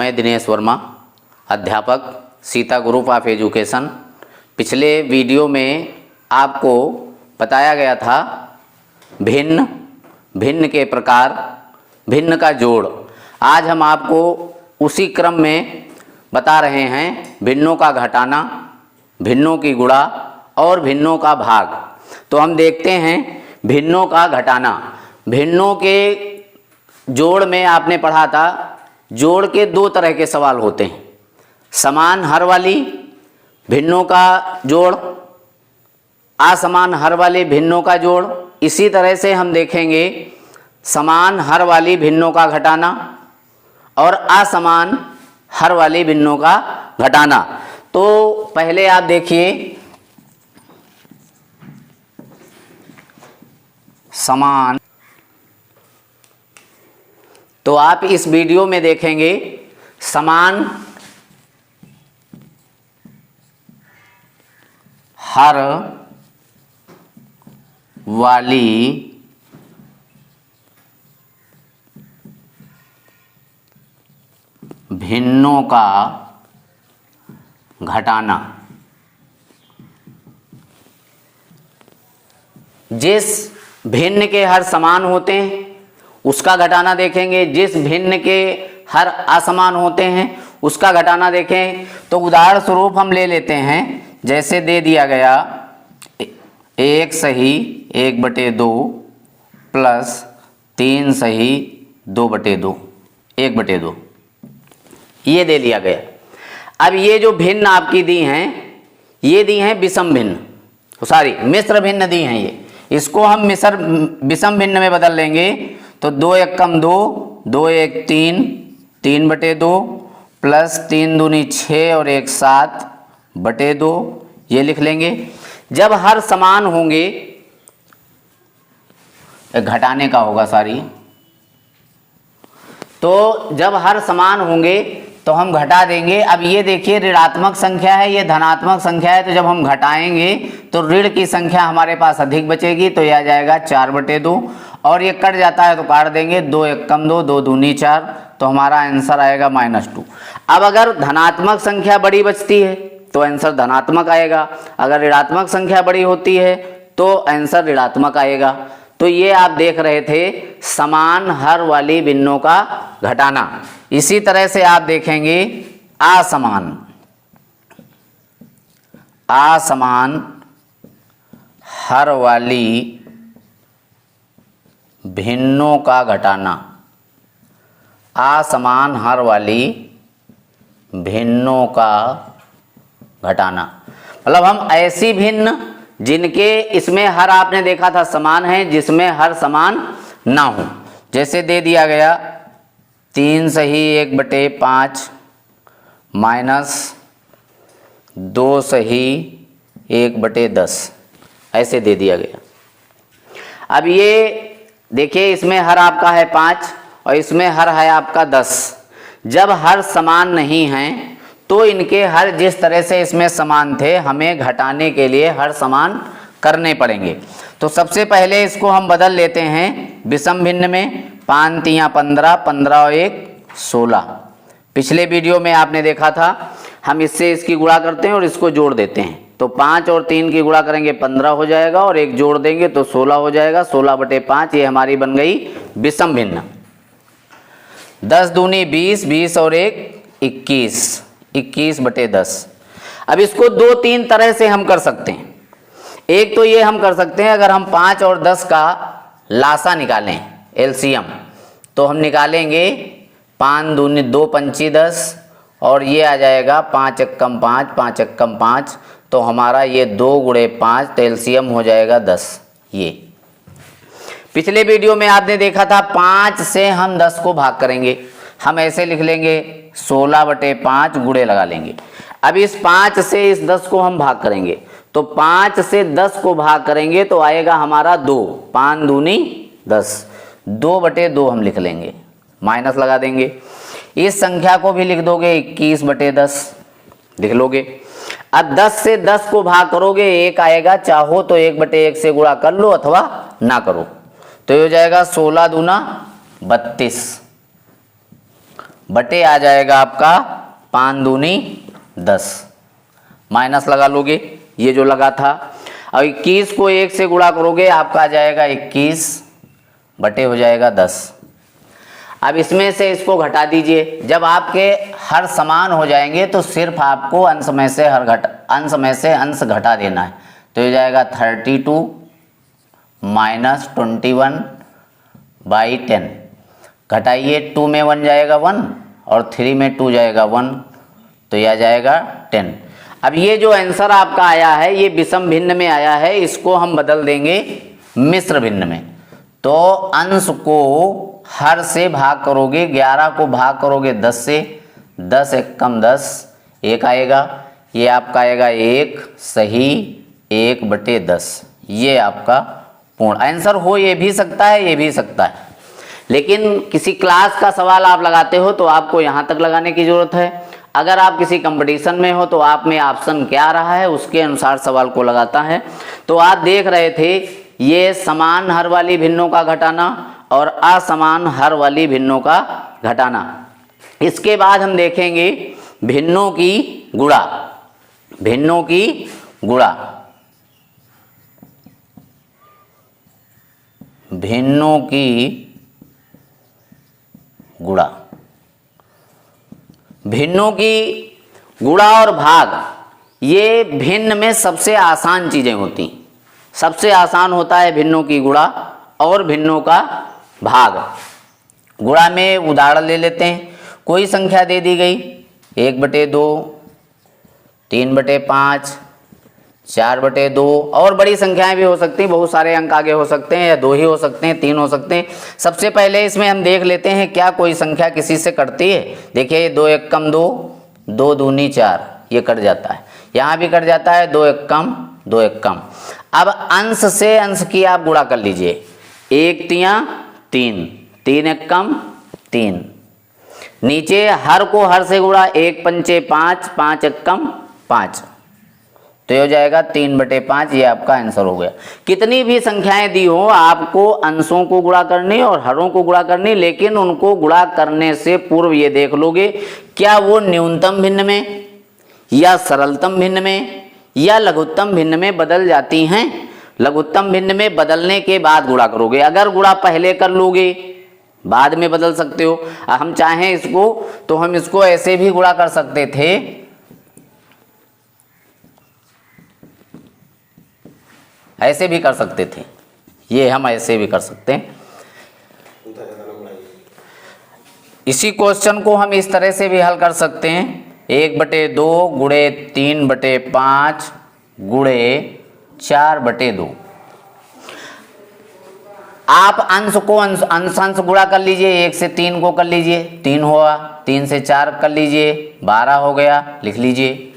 मैं दिनेश वर्मा, अध्यापक, Sita group of education. पिछले वीडियो में आपको बताया गया था भिन्न, भिन्न के प्रकार, भिन्न का जोड़। आज हम आपको उसी क्रम में बता रहे हैं भिन्नों का घटाना, भिन्नों की गुणा और भिन्नों का भाग। तो हम देखते हैं भिन्नों का घटाना। भिन्नों के जोड़ में आपने पढ़ा था, जोड़ के दो तरह के सवाल होते हैं, समान हर वाली भिन्नों का जोड़, असमान हर वाले भिन्नों का जोड़। इसी तरह से हम देखेंगे समान हर वाली भिन्नों का घटाना और असमान हर वाली भिन्नों का घटाना। तो पहले आप देखिए समान, तो आप इस वीडियो में देखेंगे समान हर वाली भिन्नों का घटाना। जिस भिन्न के हर समान होते हैं उसका घटाना देखेंगे, जिस भिन्न के हर असमान होते हैं उसका घटाना देखें। तो उदाहरण स्वरूप हम ले लेते हैं, जैसे दे दिया गया 1 सही 1/2 प्लस 3 सही 2/2, 1/2 ये दे दिया गया। अब ये जो भिन्न आपकी दी हैं, ये दी हैं विषम भिन्न, सॉरी मिश्र भिन्न दी हैं ये। इसको हम विषम भिन्न में बदल लेंगे। तो 2 एकम 2, 2 1 3, 3/2 प्लस 3 दूनी 6 और 1 7/2 ये लिख लेंगे। जब हर समान होंगे, घटाने का होगा सारी, तो जब हर समान होंगे तो हम घटा देंगे। अब ये देखिए ऋणात्मक संख्या है, ये धनात्मक संख्या है, तो जब हम घटाएंगे तो ऋण की संख्या हमारे पास अधिक बचेगी, तो यह आ जाएगा 4/2 और ये कट जाता है तो काट देंगे, 2 एकम 2, 2 दूनी 4, तो हमारा आंसर आएगा -2। अब अगर धनात्मक संख्या बड़ी बचती है तो आंसर धनात्मक आएगा, अगर ऋणात्मक संख्या बड़ी होती है तो आंसर ऋणात्मक आएगा। तो ये आप देख रहे थे समान हर वाली भिन्नों का घटाना। इसी तरह से आप देखेंगे असमान, असमान हर वाली भिन्नों का घटाना, असमान हर वाली भिन्नों का घटाना। मतलब हम ऐसी भिन्न जिनके इसमें हर आपने देखा था समान है, जिसमें हर समान ना हो। जैसे दे दिया गया 3 सही 1/5 माइनस 2 सही 1/10 ऐसे दे दिया गया। अब ये देखिए इसमें हर आपका है 5 और इसमें हर है आपका 10। जब हर समान नहीं हैं तो इनके हर जिस तरह से इसमें समान थे हमें घटाने के लिए हर समान करने पड़ेंगे। तो सबसे पहले इसको हम बदल लेते हैं विषम भिन्न में। 5 3 15, 15 और 1 16। पिछले वीडियो में आपने देखा था हम इससे इसकी गुणा करते हैं और इसको जोड़ देते हैं। तो 5 और 3 की गुणा करेंगे 15 हो जाएगा और 1 जोड़ देंगे तो 16 हो जाएगा। 16/5 ये हमारी बन गई विषम भिन्न। 10 दूनी 20, 20 और 1 21, 21/10। अब इसको 2-3 तरह से हम कर सकते हैं। एक तो ये हम कर सकते हैं, अगर हम 5 और 10 का लासा निकालें एलसीएम, तो हम निकालेंगे 5 दूनी 2 पंची 10 और ये आ जाएगा 5 एकम 5, 5 एकम 5, तो हमारा ये 2 गुणे 5 तो एलसीएम हो जाएगा 10। ये पिछले वीडियो में आपने देखा था 5 से हम 10 को भाग करेंगे, हम ऐसे लिख लेंगे 16/5 गुणे लगा लेंगे। अब इस 5 से इस 10 को हम भाग करेंगे, तो 5 से 10 को भाग करेंगे तो आएगा हमारा 2, 5 दूनी 10, 2/2 हम लिख लेंगे, माइनस लगा देंगे। इस संख्या को भी लिख दोगे 21/10 लिख लोगे। अब 10 से 10 को भाग करोगे 1 आएगा, चाहो तो 1/1 से गुणा कर लो अथवा ना करो, तो ये हो जाएगा 16 दूना 32 बटे आ जाएगा आपका 5 दूनी 10, माइनस लगा लोगे ये जो लगा था। अब 21 को 1 से गुणा करोगे आपका आ जाएगा 21 बटे हो जाएगा 10। अब इसमें से इसको घटा दीजिए। जब आपके हर समान हो जाएंगे तो सिर्फ आपको अंश में से अंश घटा देना है। तो ये जाएगा 32 माइनस 21/10। घटाइए, 2 में 1 जाएगा 1 और 3 में 2 जाएगा 1, तो यह जाएगा 10। अब ये जो आंसर आपका आया है ये विषम भिन्न में आया है, इसको हम बदल देंगे मिश्र भिन्न में। तो अंश को हर से भाग करोगे, 11 को भाग करोगे 10 से, 10 एकम 10, 1 आएगा, ये आपका आएगा 1 सही 1/10। ये आपका पूर्ण आंसर हो ये भी सकता है, ये भी सकता है, लेकिन किसी क्लास का सवाल आप लगाते हो तो आपको यहाँ तक लगाने की जरूरत है। अगर आप किसी कंपटीशन में हो तो आप में ऑप्शन क्या आ रहा है उसके अनुसार सवाल को लगाता है। तो आप देख रहे थे ये समान हर वाली भिन्नों का घटाना और असमान हर वाली भिन्नों का घटाना। इसके बाद हम देखेंगे भिन्नों की गुणा। भिन्नों की गुणा, भिन्नों की गुणा। भिन्नों की गुणा और भाग ये भिन्न में सबसे आसान चीजें होती। सबसे आसान होता है भिन्नों की गुणा और भिन्नों का भाग। गुणा में उदाहरण ले लेते हैं। कोई संख्या दे दी गई 1/2, 3/5, 4/2 और बड़ी संख्याएं भी हो सकती हैं, बहुत सारे अंक आगे हो सकते हैं, या 2 ही हो सकते हैं, 3 हो सकते हैं। सबसे पहले इसमें हम देख लेते हैं क्या कोई संख्या किसी से कटती है। देखिए 2 एकम 2, 2 दूनी 4, ये कट जाता है, यहाँ भी कट जाता है, 2 एकम 2 एकम। अब अंश से अंश की आप गुणा कर लीजिए, 1 तियां 3, 3 एकम 3। नीचे हर को हर से गुणा, 1 पंचे 5, 5 एकम 5, तो ये हो जाएगा 3/5। ये आपका आंसर हो गया। कितनी भी संख्याएं दी हो आपको अंशों को गुणा करनी और हरों को गुणा करनी, लेकिन उनको गुणा करने से पूर्व ये देख लोगे क्या वो न्यूनतम भिन्न में या सरलतम भिन्न में या लघुत्तम भिन्न में बदल जाती हैं। लघुत्तम भिन्न में बदलने के बाद गुणा करोगे। अगर गुणा पहले कर लोगे बाद में बदल सकते हो। हम चाहें इसको तो हम इसको ऐसे भी गुणा कर सकते थे, ऐसे भी कर सकते थे, ये हम ऐसे भी कर सकते हैं। इसी क्वेश्चन को हम इस तरह से भी हल कर सकते हैं, 1/2 गुणे 3/5 गुणे 4/2। आप अंश को अंश गुणा कर लीजिए, 1 से 3 को कर लीजिए, 3 हुआ, 3 से 4 कर लीजिए, 12 हो गया, लिख लीजिए।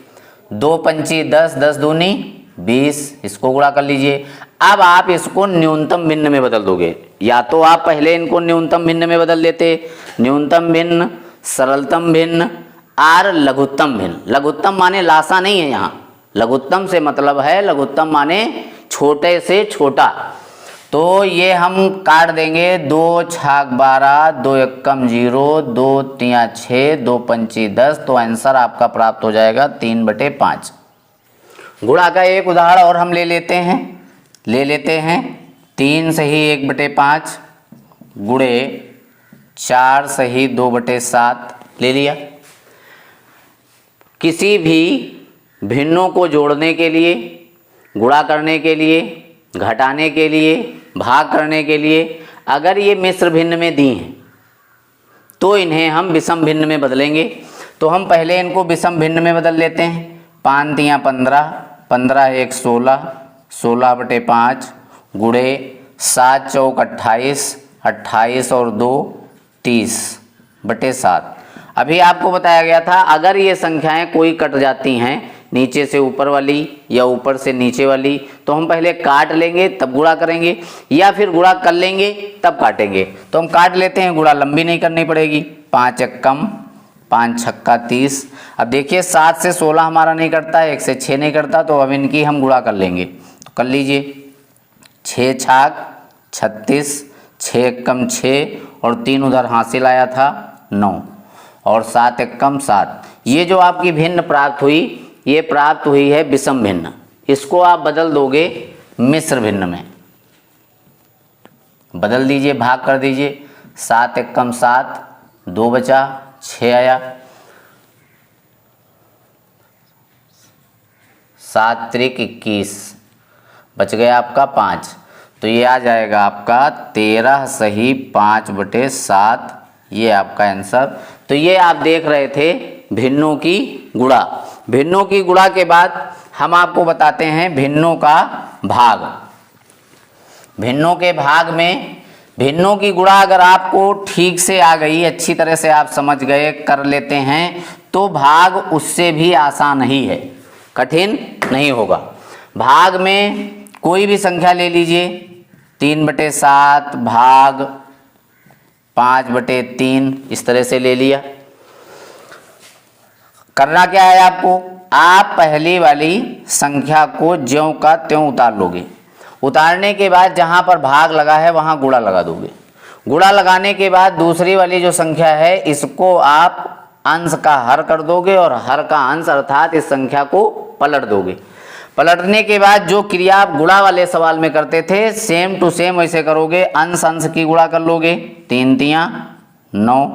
2 पंची 10, 10 दूनी 20, इसको गुणा कर लीजिए। अब आप इसको न्यूनतम भिन्न में बदल दोगे, या तो आप पहले इनको न्यूनतम भिन्न में बदल देते, न्यूनतम भिन्न, सरलतम भिन्न और लघुत्तम भिन्न। लघुत्तम माने लासा नहीं है, यहाँ लघुत्तम से मतलब है, लघुत्तम माने छोटे से छोटा। तो ये हम काट देंगे, 2 छाक 12, 2 एकम 0, 2 तियां 6, 2 पंची 10। तो आंसर आपका प्राप्त हो जाएगा 3/5। गुणा का एक उदाहरण और हम ले लेते हैं 3 सही 1/5 गुणे 4 सही 2/7 ले लिया। किसी भी भिन्नों को जोड़ने के लिए, गुणा करने के लिए, घटाने के लिए, भाग करने के लिए अगर ये मिश्र भिन्न में दी हैं तो इन्हें हम विषम भिन्न में बदलेंगे। तो हम पहले इनको विषम भिन्न में बदल लेते हैं। 5 तियां 15, 15 1 16, 16/5 गुणे 7 चौक 28, 28 और 2 30/7। अभी आपको बताया गया था अगर ये संख्याएं कोई कट जाती हैं, नीचे से ऊपर वाली या ऊपर से नीचे वाली, तो हम पहले काट लेंगे तब गुणा करेंगे, या फिर गुणा कर लेंगे तब काटेंगे। तो हम काट लेते हैं, गुणा लंबी नहीं करनी पड़ेगी। 5 एकम 5 छक्का 30। अब देखिए 7 से 16 हमारा नहीं करता है, 1 से 6 नहीं करता, तो अब इनकी हम गुणा कर लेंगे। तो कर लीजिए, 6 छाक 36, 6 एकम 6 और 3 उधर हासिल आया था 9। और 7 एकम 7। ये जो आपकी भिन्न प्राप्त हुई, ये प्राप्त हुई है विषम भिन्न। इसको आप बदल दोगे मिश्र भिन्न में, बदल दीजिए, भाग कर दीजिए। 7 एकम 7, 2 बचा, 6 आया, 7 त्रिक 21, बच गया आपका 5। तो ये आ जाएगा आपका 13 सही 5/7, ये आपका आंसर। तो ये आप देख रहे थे भिन्नों की गुणा। भिन्नों की गुणा के बाद हम आपको बताते हैं भिन्नों का भाग। भिन्नों के भाग में भिन्नों की गुणा अगर आपको ठीक से आ गई, अच्छी तरह से आप समझ गए, कर लेते हैं, तो भाग उससे भी आसान ही है, कठिन नहीं होगा। भाग में कोई भी संख्या ले लीजिए, 3/7 भाग 5/3, इस तरह से ले लिया। करना क्या है आपको, आप पहली वाली संख्या को ज्यों का त्यों उतार लोगे। उतारने के बाद जहाँ पर भाग लगा है वहाँ गुणा लगा दोगे। गुणा लगाने के बाद दूसरी वाली जो संख्या है इसको आप अंश का हर कर दोगे और हर का अंश अर्थात इस संख्या को पलट दोगे। पलटने के बाद जो क्रिया आप गुणा वाले सवाल में करते थे सेम टू सेम वैसे करोगे। अंश अंश की गुणा कर लोगे, 3 तियाँ 9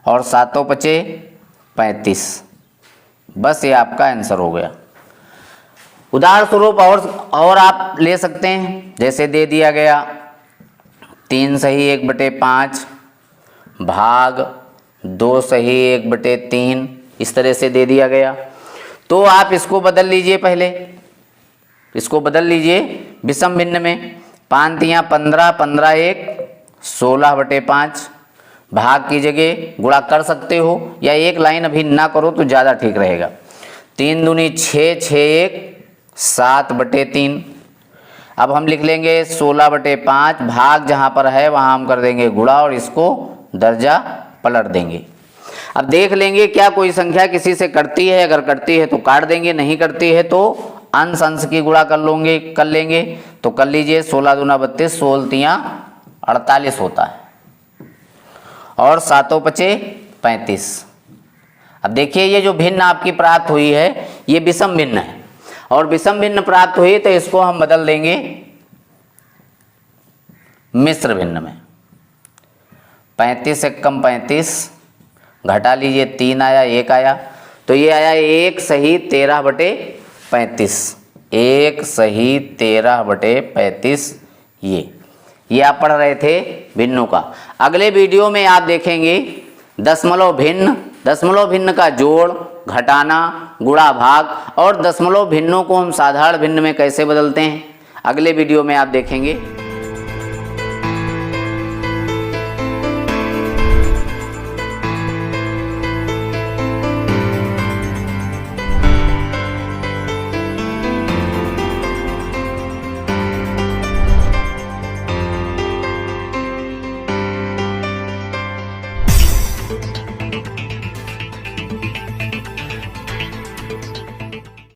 और 7 पचे 35। बस ये आपका आंसर हो गया। उदाहरण स्वरूप और आप ले सकते हैं, जैसे दे दिया गया 3 सही 1/5 भाग 2 सही 1/3, इस तरह से दे दिया गया। तो आप इसको बदल लीजिए, पहले इसको बदल लीजिए विषम भिन्न में। 5 तियाँ 15, 15 1 16/5, भाग की जगह गुणा कर सकते हो या एक लाइन अभी ना करो तो ज़्यादा ठीक रहेगा। 3 दूनी 6, 6 1 7/3। अब हम लिख लेंगे 16/5, भाग जहाँ पर है वहाँ हम कर देंगे गुणा और इसको दर्जा पलट देंगे। अब देख लेंगे क्या कोई संख्या किसी से कटती है, अगर कटती है तो काट देंगे, नहीं कटती है तो अंश अंश की गुणा कर लेंगे। तो कर लीजिए 16 दूना 32, 16 तियाँ 48 होता है और 7 पचे 35। अब देखिए ये जो भिन्न आपकी प्राप्त हुई है ये विषम भिन्न है और विषम भिन्न प्राप्त हुई तो इसको हम बदल देंगे मिश्र भिन्न में। 35 एकम 35, घटा लीजिए 3 आया 1 आया, तो ये आया 1 सही 13/35, 1 सही 13/35। ये आप पढ़ रहे थे भिन्नों का। अगले वीडियो में आप देखेंगे दशमलव भिन्न का जोड़, घटाना, गुणा भाग और दशमलव भिन्नों को हम साधारण भिन्न में कैसे बदलते हैं, अगले वीडियो में आप देखेंगे।